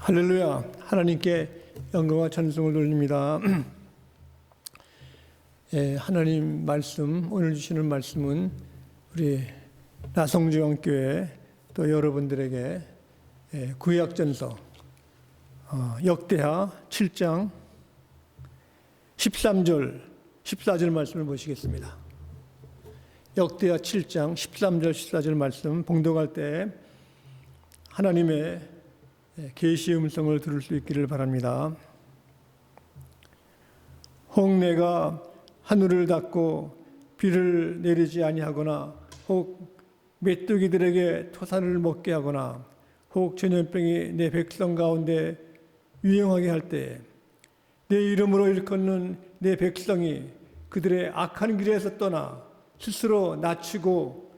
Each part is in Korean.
할렐루야. 하나님께 영광과 찬송을 돌립니다. 하나님 말씀, 오늘 주시는 말씀은 우리 나성중앙교회 또 여러분들에게 구약전서 역대하 7장 13절 14절 말씀을 보시겠습니다. 역대하 7장 13절 14절 말씀 봉독할 때 하나님의 계시의 음성을 들을 수 있기를 바랍니다. 혹 내가 하늘을 닫고 비를 내리지 아니하거나 혹 메뚜기들에게 토산을 먹게 하거나 혹 전염병이 내 백성 가운데 유행하게 할 때 내 이름으로 일컫는 내 백성이 그들의 악한 길에서 떠나 스스로 낮추고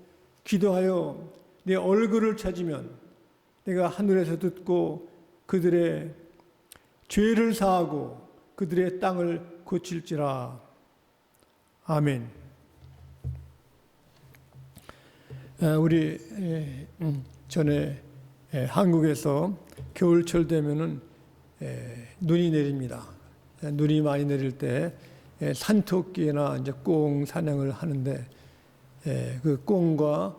기도하여 내 얼굴을 찾으면 내가 하늘에서 듣고 그들의 죄를 사하고 그들의 땅을 고칠지라. 아멘. 우리 전에 한국에서 겨울철 되면은 눈이 내립니다. 눈이 많이 내릴 때 산토끼나 이제 꽁 사냥을 하는데 그 꽁과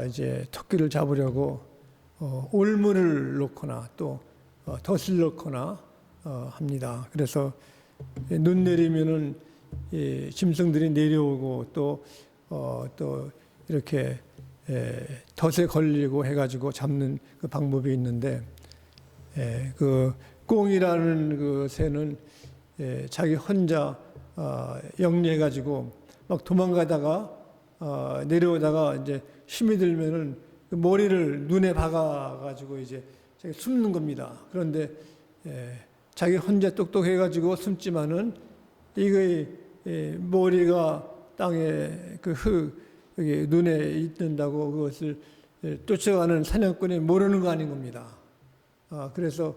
이제 토끼를 잡으려고 올무를 놓거나 또 덫을 놓거나 합니다. 그래서 눈 내리면은 짐승들이 내려오고 또 이렇게 덫에 걸리고 해가지고 잡는 그 방법이 있는데 그 꽁이라는 그 새는 자기 혼자 영리해가지고 막 도망가다가 내려오다가 이제 힘이 들면은 그 머리를 눈에 박아가지고 이제 자기 숨는 겁니다. 그런데 자기 혼자 똑똑해가지고 숨지만은 이거 머리가 땅에 그 여기 눈에 있는다고 그것을 쫓아가는 사냥꾼이 모르는 거 아닌 겁니다. 그래서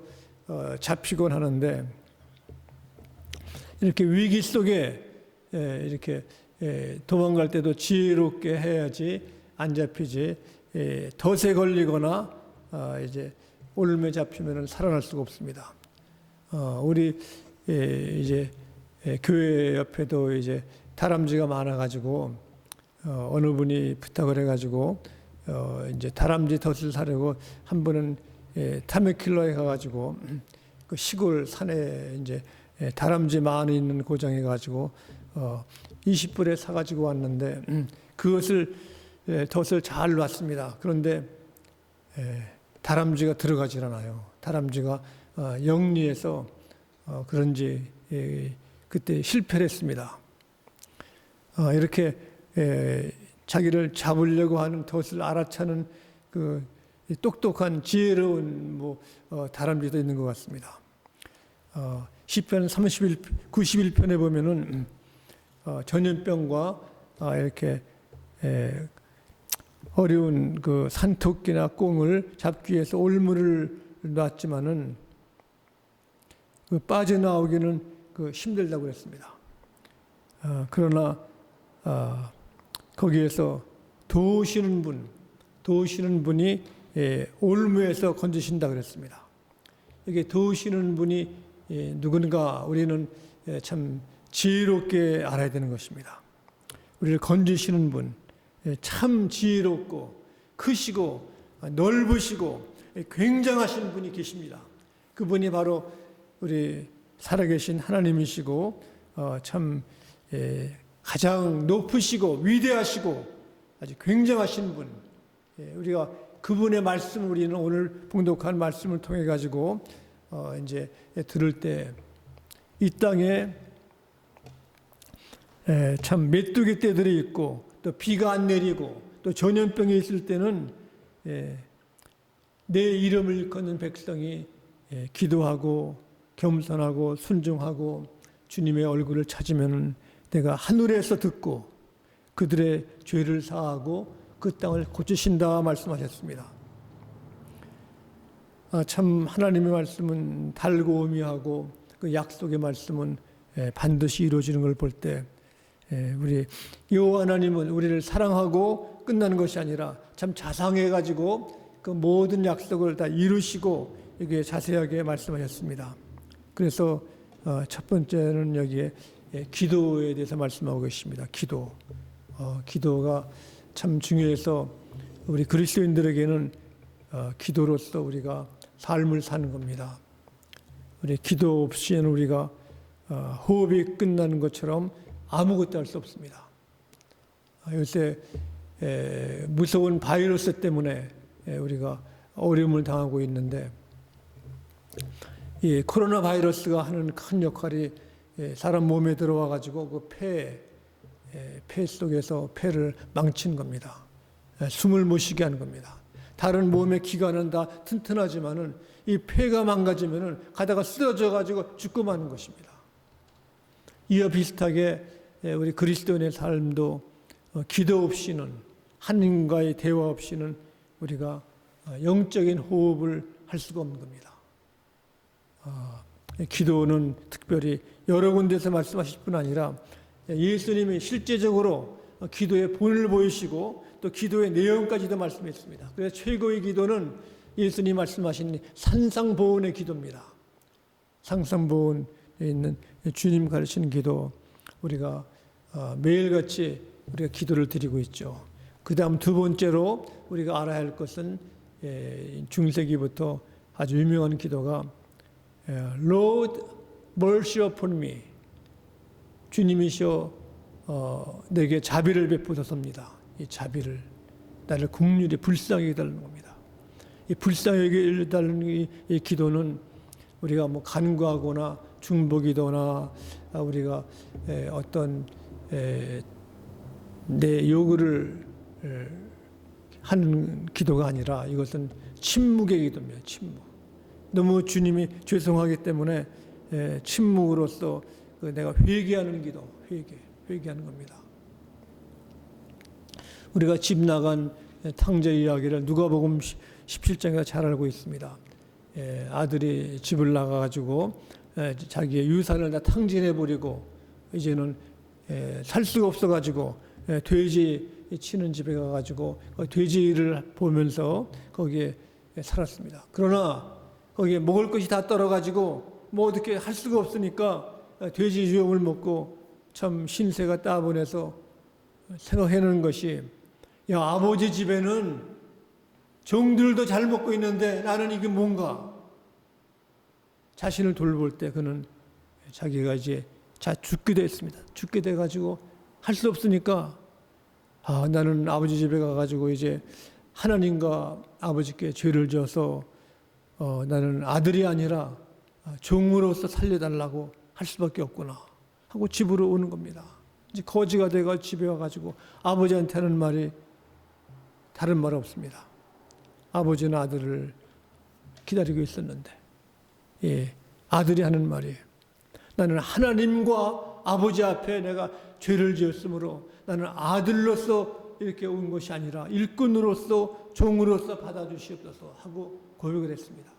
잡히곤 하는데 이렇게 위기 속에 이렇게 도망갈 때도 지혜롭게 해야지 안 잡히지. 덫에 걸리거나 이제 올무에 잡히면은 살아날 수가 없습니다. 우리 이제 교회 옆에도 이제 다람쥐가 많아가지고 어느 분이 부탁을 해가지고 이제 다람쥐 덫을 사려고 한 번은 타메킬러에 가가지고 그 시골 산에 이제 다람쥐 많이 있는 고장에 가지고 20불에 사가지고 왔는데 그것을 덫을 잘 놨습니다. 그런데 다람쥐가 들어가질 않아요. 다람쥐가 영리해서 그런지 그때 실패를 했습니다. 이렇게 자기를 잡으려고 하는 덫을 알아차는 그 똑똑한 지혜로운 다람쥐도 있는 것 같습니다. 시편 91편에 보면은 전염병과 이렇게 어려운 그 산토끼나 꽁을 잡기 위해서 올무를 놨지만은 그 빠져나오기는 힘들다고 그랬습니다. 그러나 거기에서 도우시는 분이 올무에서 건지신다 그랬습니다. 이게 도우시는 분이 누군가 우리는 참 지혜롭게 알아야 되는 것입니다. 우리를 건지시는 분, 참 지혜롭고 크시고 넓으시고 굉장하신 분이 계십니다. 그분이 바로 우리 살아계신 하나님이시고 참 가장 높으시고 위대하시고 아주 굉장하신 분. 우리가 그분의 말씀을 우리는 오늘 봉독한 말씀을 통해 가지고 이제 들을 때 이 땅에 참 메뚜기 떼들이 있고 또 비가 안 내리고 또 전염병이 있을 때는 내 이름을 일컫는 백성이 기도하고 겸손하고 순종하고 주님의 얼굴을 찾으면 내가 하늘에서 듣고 그들의 죄를 사하고 그 땅을 고치신다 말씀하셨습니다. 참 하나님의 말씀은 달고 오미하고 그 약속의 말씀은 반드시 이루어지는 걸 볼 때 우리 여호와 하나님은 우리를 사랑하고 끝나는 것이 아니라 참 자상해가지고 그 모든 약속을 다 이루시고 여기에 자세하게 말씀하셨습니다. 그래서 첫 번째는 여기에 기도에 대해서 말씀하고 계십니다. 기도가 참 중요해서 우리 그리스도인들에게는 기도로서 우리가 삶을 사는 겁니다. 우리 기도 없이는 우리가 호흡이 끝나는 것처럼 아무것도 할 수 없습니다. 요새 무서운 바이러스 때문에 우리가 어려움을 당하고 있는데, 이 코로나 바이러스가 하는 큰 역할이 사람 몸에 들어와 가지고 그 폐 속에서 폐를 망치는 겁니다. 숨을 못 쉬게 하는 겁니다. 다른 몸의 기관은 다 튼튼하지만은 이 폐가 망가지면은 가다가 쓰러져 가지고 죽고 마는 것입니다. 이와 비슷하게 우리 그리스도인의 삶도 기도 없이는, 하나님과의 대화 없이는 우리가 영적인 호흡을 할 수가 없는 겁니다. 기도는 특별히 여러 군데서 말씀하실 뿐 아니라 예수님이 실제적으로 기도의 본을 보이시고 또 기도의 내용까지도 말씀했습니다. 그래서 최고의 기도는 예수님이 말씀하신 산상보훈의 기도입니다. 상상보훈에 있는 주님 가르치는 기도, 우리가 매일같이 우리가 기도를 드리고 있죠. 그 다음 두 번째로 우리가 알아야 할 것은 중세기부터 아주 유명한 기도가 Lord, mercy upon me. 주님이시여 내게 자비를 베푸소서입니다. 이 자비를, 나를 긍휼히 불쌍히 여겨달라는 겁니다. 이 불쌍히 여겨달라는 이 기도는 우리가 뭐 간구하거나 중보기도나 우리가 어떤 내 요구를 하는 기도가 아니라 이것은 침묵의 기도입니다. 침묵. 너무 주님이 죄송하기 때문에 침묵으로서 내가 회개하는 기도, 회개하는 겁니다. 우리가 집 나간 탕자 이야기를 누가복음 17장에 잘 알고 있습니다. 아들이 집을 나가가지고 자기의 유산을 다 탕진해버리고 이제는 살 수가 없어가지고 돼지 치는 집에 가가지고 돼지를 보면서 거기에 살았습니다. 그러나 거기에 먹을 것이 다 떨어가지고 뭐 어떻게 할 수가 없으니까 돼지 유혹을 먹고 참 신세가 따분해서 생각해내는 것이, 야, 아버지 집에는 종들도 잘 먹고 있는데 나는 이게 뭔가. 자신을 돌볼 때 그는 자기가 이제 죽게 됐습니다. 죽게 돼가지고 할 수 없으니까 나는 아버지 집에 가가지고 이제 하나님과 아버지께 죄를 져서 나는 아들이 아니라 종으로서 살려달라고 할 수밖에 없구나 하고 집으로 오는 겁니다. 이제 거지가 돼가 집에 와가지고 아버지한테 하는 말이 다른 말 없습니다. 아버지는 아들을 기다리고 있었는데, 아들이 하는 말이에요. 나는 하나님과 아버지 앞에 내가 죄를 지었으므로 나는 아들로서 이렇게 온 것이 아니라 일꾼으로서 종으로서 받아주시옵소서 하고 고백을 했습니다.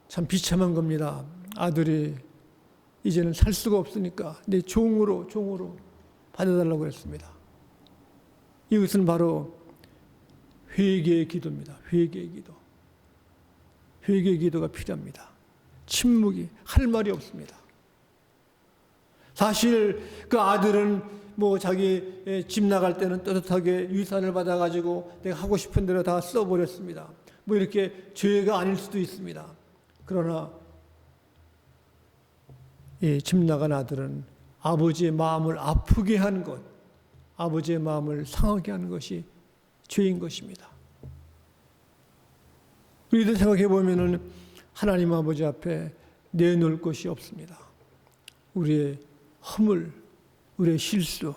참 비참한 겁니다. 아들이 이제는 살 수가 없으니까 내 종으로 받아달라고 했습니다. 이것은 바로 회개의 기도입니다. 회개의 기도. 회개의 기도가 필요합니다. 침묵이, 할 말이 없습니다. 사실 그 아들은 뭐 자기 집 나갈 때는 떳떳하게 유산을 받아가지고 내가 하고 싶은 대로 다 써버렸습니다. 뭐 이렇게 죄가 아닐 수도 있습니다. 그러나 이 집 나간 아들은 아버지의 마음을 아프게 한 것, 아버지의 마음을 상하게 하는 것이 죄인 것입니다. 우리도 생각해 보면은 하나님 아버지 앞에 내놓을 것이 없습니다. 우리의 허물, 우리의 실수,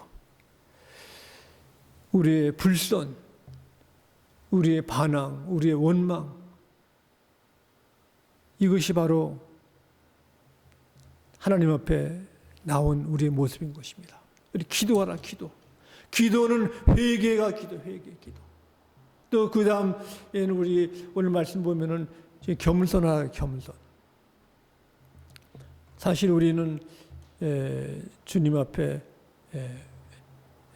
우리의 불선, 우리의 반항, 우리의 원망, 이것이 바로 하나님 앞에 나온 우리의 모습인 것입니다. 우리 기도하라, 기도. 기도는 회개가 기도, 회개 기도. 또 그 다음에는 우리 오늘 말씀 보면은 겸손하라, 겸손. 사실 우리는 주님 앞에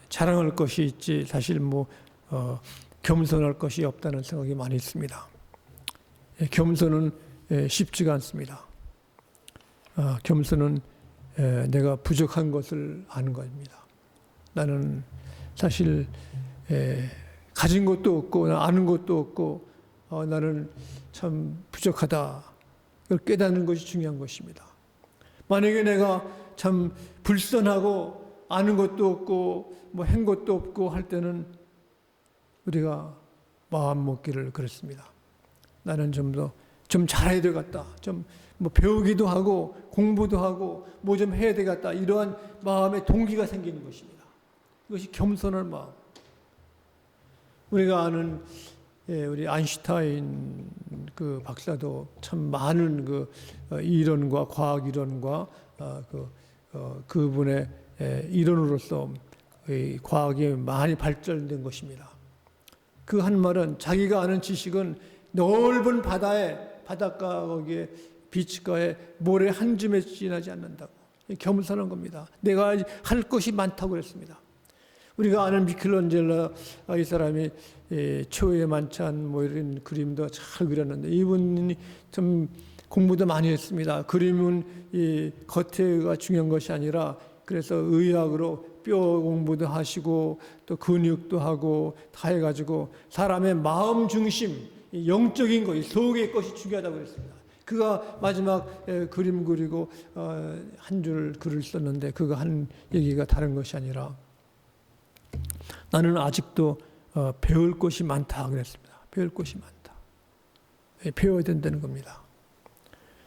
자랑할 것이 있지 사실 뭐 겸손할 것이 없다는 생각이 많이 있습니다. 겸손은 쉽지가 않습니다. 겸손은 내가 부족한 것을 아는 것입니다. 나는 사실 가진 것도 없고 아는 것도 없고 나는 참 부족하다. 이걸 깨닫는 것이 중요한 것입니다. 만약에 내가 참 불선하고 아는 것도 없고 뭐 한 것도 없고 할 때는 우리가 마음 먹기를 그랬습니다. 나는 좀 잘해야 되겠다. 좀 뭐 배우기도 하고 공부도 하고 뭐 좀 해야 되겠다. 이러한 마음의 동기가 생기는 것입니다. 이것이 겸손한 마음. 우리가 아는 우리 아인슈타인 그 박사도 참 많은 그 이론과 과학 이론과 그분의 이론으로서 과학이 많이 발전된 것입니다. 그 한 말은 자기가 아는 지식은 넓은 바닷가 거기에 비치가에 모래 한 줌에 지나지 않는다고. 겸손한 겁니다. 내가 할 것이 많다고 그랬습니다. 우리가 아는 미켈란젤로 이 사람이 초의 만찬 뭐 이런 그림도 잘 그렸는데 이분이 좀 공부도 많이 했습니다. 그림은 이 겉에가 중요한 것이 아니라 그래서 의학으로 뼈 공부도 하시고 또 근육도 하고 다 해가지고 사람의 마음 중심, 영적인 것, 속의 것이 중요하다고 그랬습니다. 그가 마지막 그림 그리고 한 줄 글을 썼는데 그거 한 얘기가 다른 것이 아니라 나는 아직도 배울 것이 많다 그랬습니다. 배울 것이 많다. 배워야 된다는 겁니다.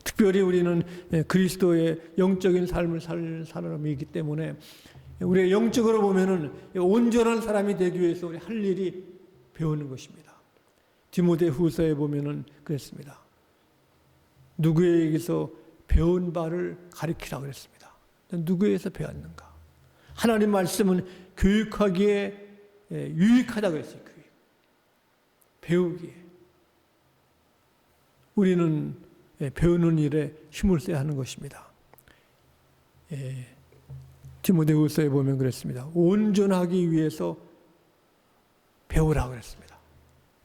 특별히 우리는 그리스도의 영적인 삶을 살 사람이기 때문에 우리가 영적으로 보면은 온전한 사람이 되기 위해서 우리 할 일이 배우는 것입니다. 디모데후서에 보면은 그랬습니다. 누구에게서 배운 바를 가르치라 그랬습니다. 누구에게서 배웠는가? 하나님 말씀은 교육하기에 유익하다고 했어요. 배우기에. 우리는 배우는 일에 힘을 써야 하는 것입니다. 디모데후서에 보면 그랬습니다. 온전하기 위해서 배우라 그랬습니다.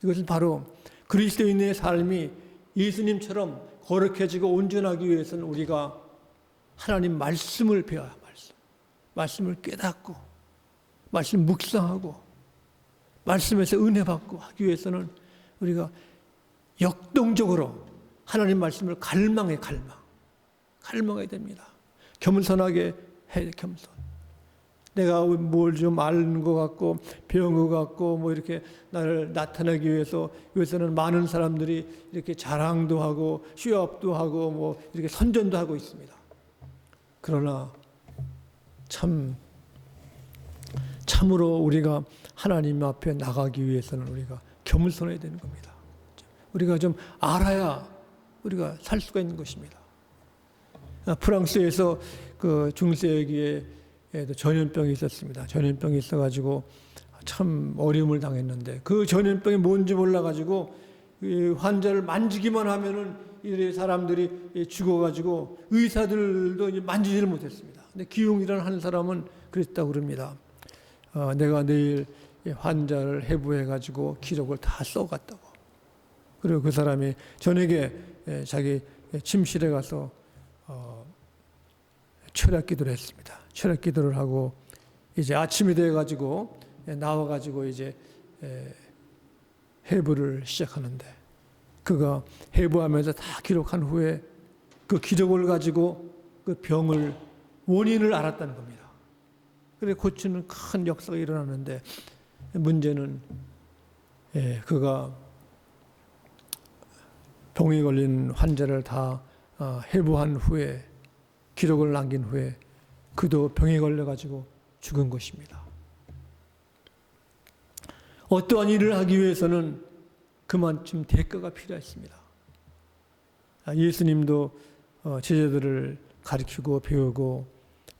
이것은 바로 그리스도인의 삶이 예수님처럼 거룩해지고 온전하기 위해서는 우리가 하나님 말씀을 배워야 합니다. 말씀을 깨닫고 말씀 묵상하고 말씀에서 은혜 받고 하기 위해서는 우리가 역동적으로 하나님 말씀을 갈망해야 됩니다. 겸손하게 해야 돼. 겸손. 내가 뭘 좀 아는 것 같고 배운 것 같고 뭐 이렇게 나를 나타내기 위해서 요새는 많은 사람들이 이렇게 자랑도 하고 쇼업도 하고 뭐 이렇게 선전도 하고 있습니다. 그러나 참으로 우리가 하나님 앞에 나가기 위해서는 우리가 겸손해야 되는 겁니다. 우리가 좀 알아야 우리가 살 수가 있는 것입니다. 프랑스에서 그 중세기에 전염병이 있었습니다. 전염병이 있어가지고 참 어려움을 당했는데 그 전염병이 뭔지 몰라가지고 환자를 만지기만 하면은 이 사람들이 죽어가지고 의사들도 만지지를 못했습니다. 근데 기용이라는 한 사람은 그랬다고 그럽니다. 내가 내일 환자를 해부해가지고 기록을 다 써갔다고. 그리고 그 사람이 저녁에 자기 침실에 가서 철학 기도를 했습니다. 철학 기도를 하고 이제 아침이 돼가지고 나와가지고 이제 해부를 시작하는데 그가 해부하면서 다 기록한 후에 그 기록을 가지고 그 병을 원인을 알았다는 겁니다. 그래 고치는 큰 역사가 일어나는데 문제는 그가 병에 걸린 환자를 다 해부한 후에 기록을 남긴 후에 그도 병에 걸려가지고 죽은 것입니다. 어떠한 일을 하기 위해서는 그만큼 대가가 필요했습니다. 예수님도 제자들을 가르치고 배우고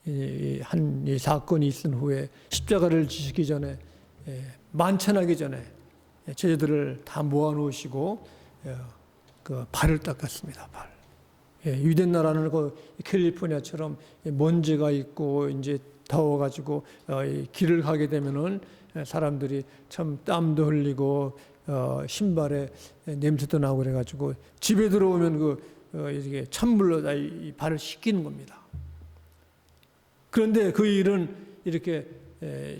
이 사건이 있은 후에 십자가를 지시기 전에 만찬하기 전에 제자들을 다 모아놓으시고 그 발을 닦았습니다. 발. 유대 나라는 그 캘리포니아처럼 먼지가 있고 이제 더워가지고 길을 가게 되면은 사람들이 참 땀도 흘리고 신발에 냄새도 나고 그래가지고 집에 들어오면 이렇게 찬물로 이 발을 씻기는 겁니다. 그런데 그 일은 이렇게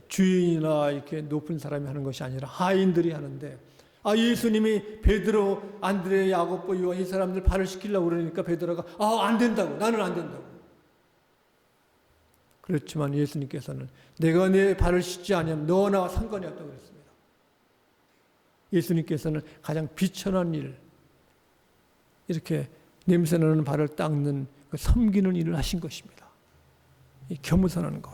주인이나 이렇게 높은 사람이 하는 것이 아니라 하인들이 하는데, 예수님이 베드로, 안드레, 야고보, 요한 이 사람들 발을 씻기려고 그러니까 베드로가 안 된다고, 나는 안 된다고. 그렇지만 예수님께서는 내가 내 발을 씻지 않으면 너와 나와 상관이 없다고 그랬습니다. 예수님께서는 가장 비천한 일, 이렇게 냄새나는 발을 닦는 그 섬기는 일을 하신 것입니다. 이 겸손한 것.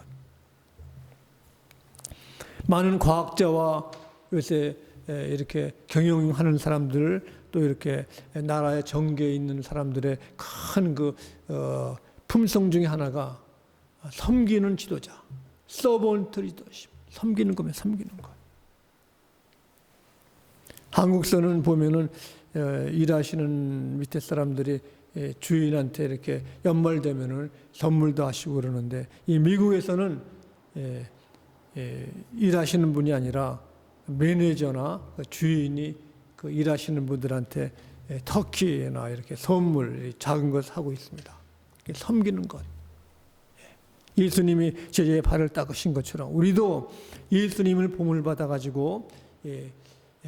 많은 과학자와 요새 이렇게 경영하는 사람들, 또 이렇게 나라의 정계에 있는 사람들의 큰 품성 중에 하나가 섬기는 지도자, 서번트 리더십, 섬기는 거면 섬기는 것. 한국서는 보면은 일하시는 밑에 사람들이 주인한테 이렇게 연말 되면은 선물도 하시고 그러는데, 이 미국에서는 일하시는 분이 아니라 매니저나 주인이 그 일하시는 분들한테 터키나 이렇게 선물 작은 것 하고 있습니다. 섬기는 것. 예수님이 제자의 발을 닦으신 것처럼 우리도 예수님을 보물 받아가지고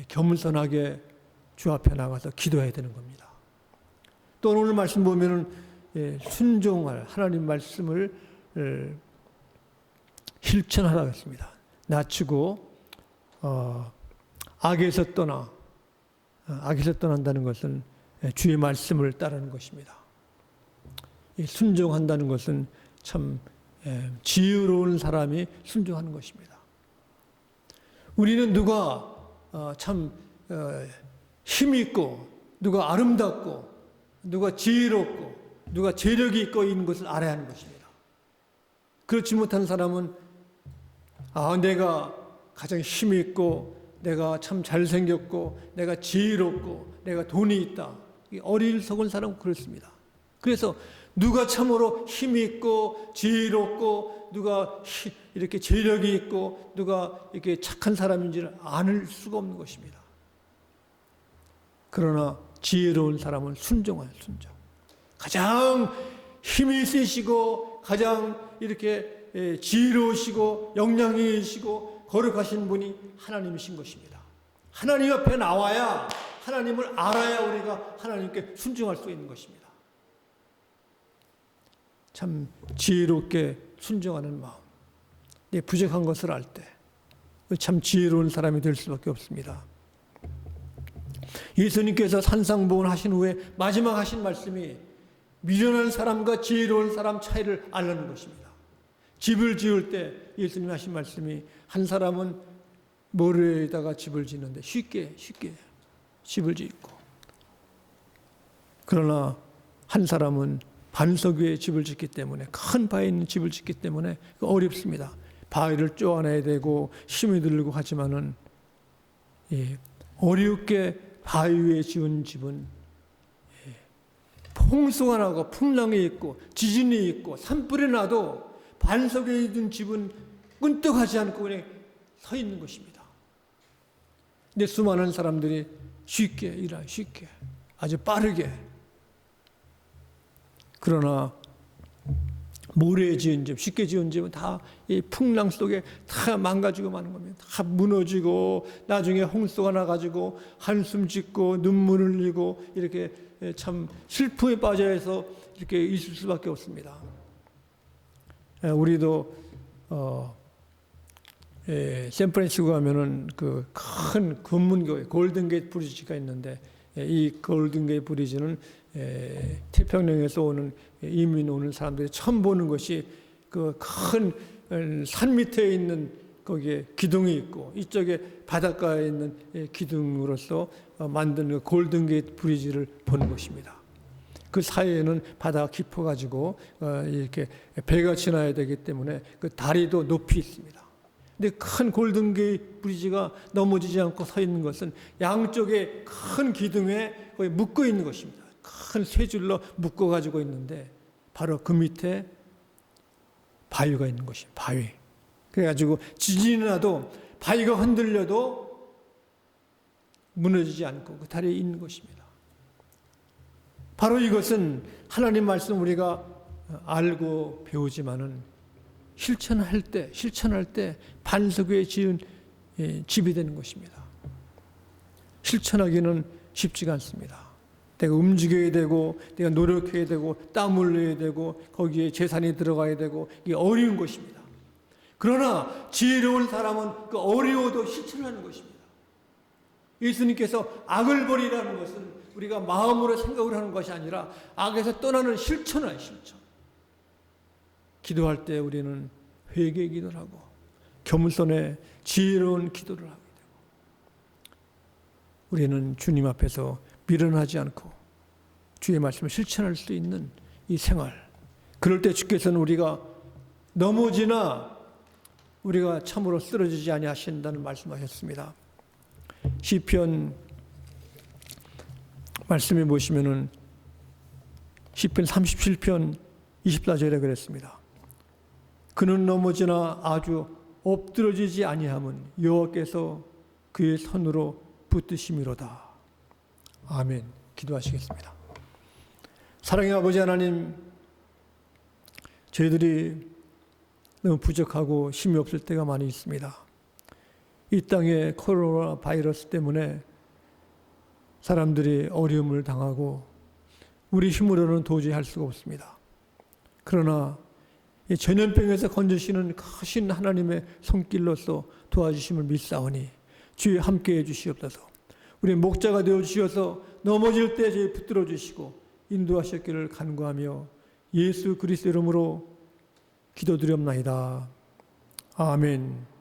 겸손하게 주 앞에 나가서 기도해야 되는 겁니다. 또 오늘 말씀 보면은 순종할 하나님 말씀을 실천하라고 했습니다. 낮추고 악에서 떠난다는 것은 주의 말씀을 따르는 것입니다. 순종한다는 것은 참 지혜로운 사람이 순종하는 것입니다. 우리는 누가 참 힘있고, 누가 아름답고, 누가 지혜롭고, 누가 재력이 있고 있는 것을 알아야 하는 것입니다. 그렇지 못한 사람은 내가 가장 힘있고, 내가 참 잘생겼고, 내가 지혜롭고, 내가 돈이 있다. 어리석은 사람은 그렇습니다. 그래서 누가 참으로 힘이 있고 지혜롭고, 누가 이렇게 재력이 있고, 누가 이렇게 착한 사람인지를 알 수가 없는 것입니다. 그러나 지혜로운 사람은 순종. 가장 힘이 세시고, 가장 이렇게 지혜로우시고, 역량이시고, 거룩하신 분이 하나님이신 것입니다. 하나님 앞에 나와야, 하나님을 알아야 우리가 하나님께 순종할 수 있는 것입니다. 참 지혜롭게 순종하는 마음, 부족한 것을 알 때 참 지혜로운 사람이 될 수밖에 없습니다. 예수님께서 산상봉헌 하신 후에 마지막 하신 말씀이 미련한 사람과 지혜로운 사람 차이를 알라는 것입니다. 집을 지을 때 예수님 하신 말씀이, 한 사람은 모래에다가 집을 짓는데 쉽게 집을 짓고, 그러나 한 사람은 반석 위에 집을 짓기 때문에, 큰 바위에 있는 집을 짓기 때문에 어렵습니다. 바위를 쪼아내야 되고 힘이 들고 하지만은 어렵게 바위 위에 지은 집은 홍수가 나고 풍랑이 있고 지진이 있고 산불이 나도 반석에 있는 집은 끈떡하지 않고 그냥 서 있는 것입니다. 근데 수많은 사람들이 쉽게 아주 빠르게, 그러나 모래에 지은 집, 쉽게 지은 집은 다 이 풍랑 속에 다 망가지고 마는 겁니다. 다 무너지고 나중에 홍수가 나가지고 한숨 짓고 눈물 흘리고 이렇게 참 슬픔에 빠져서 이렇게 있을 수밖에 없습니다. 우리도 샌프란시스코 가면은 그 큰 금문교회 골든게이트 브리지가 있는데, 이 골든게이트 브리지는 태평양에서 오는 이민 오는 사람들이 처음 보는 것이 그 큰 산 밑에 있는 거기에 기둥이 있고, 이쪽에 바닷가에 있는 기둥으로서 만든 그 골든게이트 브리지를 보는 것입니다. 그 사이에는 바다가 깊어가지고 이렇게 배가 지나야 되기 때문에 그 다리도 높이 있습니다. 근데 큰 골든게이트 브리지가 넘어지지 않고 서 있는 것은 양쪽에 큰 기둥에 거의 묶어 있는 것입니다. 큰 세 줄로 묶어 가지고 있는데, 바로 그 밑에 바위가 있는 것이에요. 바위. 그래가지고 지진이 나도 바위가 흔들려도 무너지지 않고 그 다리에 있는 것입니다. 바로 이것은 하나님 말씀 우리가 알고 배우지만은 실천할 때 반석 위에 지은 집이 되는 것입니다. 실천하기는 쉽지가 않습니다. 내가 움직여야 되고 내가 노력해야 되고 땀 흘려야 되고 거기에 재산이 들어가야 되고 이게 어려운 것입니다. 그러나 지혜로운 사람은 그 어려워도 실천하는 것입니다. 예수님께서 악을 버리라는 것은 우리가 마음으로 생각을 하는 것이 아니라 악에서 떠나는 실천이에요. 실천. 기도할 때 우리는 회개 기도를 하고 겸손에 지혜로운 기도를 하게 되고 우리는 주님 앞에서 미련하지 않고 주의 말씀을 실천할 수 있는 이 생활. 그럴 때 주께서는 우리가 넘어지나 우리가 참으로 쓰러지지 아니하신다는 말씀하셨습니다. 시편 말씀에 보시면은 시편 37편 24절에 그랬습니다. 그는 넘어지나 아주 엎드러지지 아니함은 여호와께서 그의 손으로 붙드심이로다. 아멘. 기도하시겠습니다. 사랑의 아버지 하나님, 저희들이 너무 부족하고 힘이 없을 때가 많이 있습니다. 이 땅에 코로나 바이러스 때문에 사람들이 어려움을 당하고 우리 힘으로는 도저히 할 수가 없습니다. 그러나 이 전염병에서 건져주시는 크신 하나님의 손길로서 도와주심을 믿사오니 주여 함께해 주시옵소서. 우리 목자가 되어 주셔서 넘어질 때 저희 붙들어 주시고 인도하셨기를 간구하며 예수 그리스도 이름으로 기도드렸나이다. 아멘.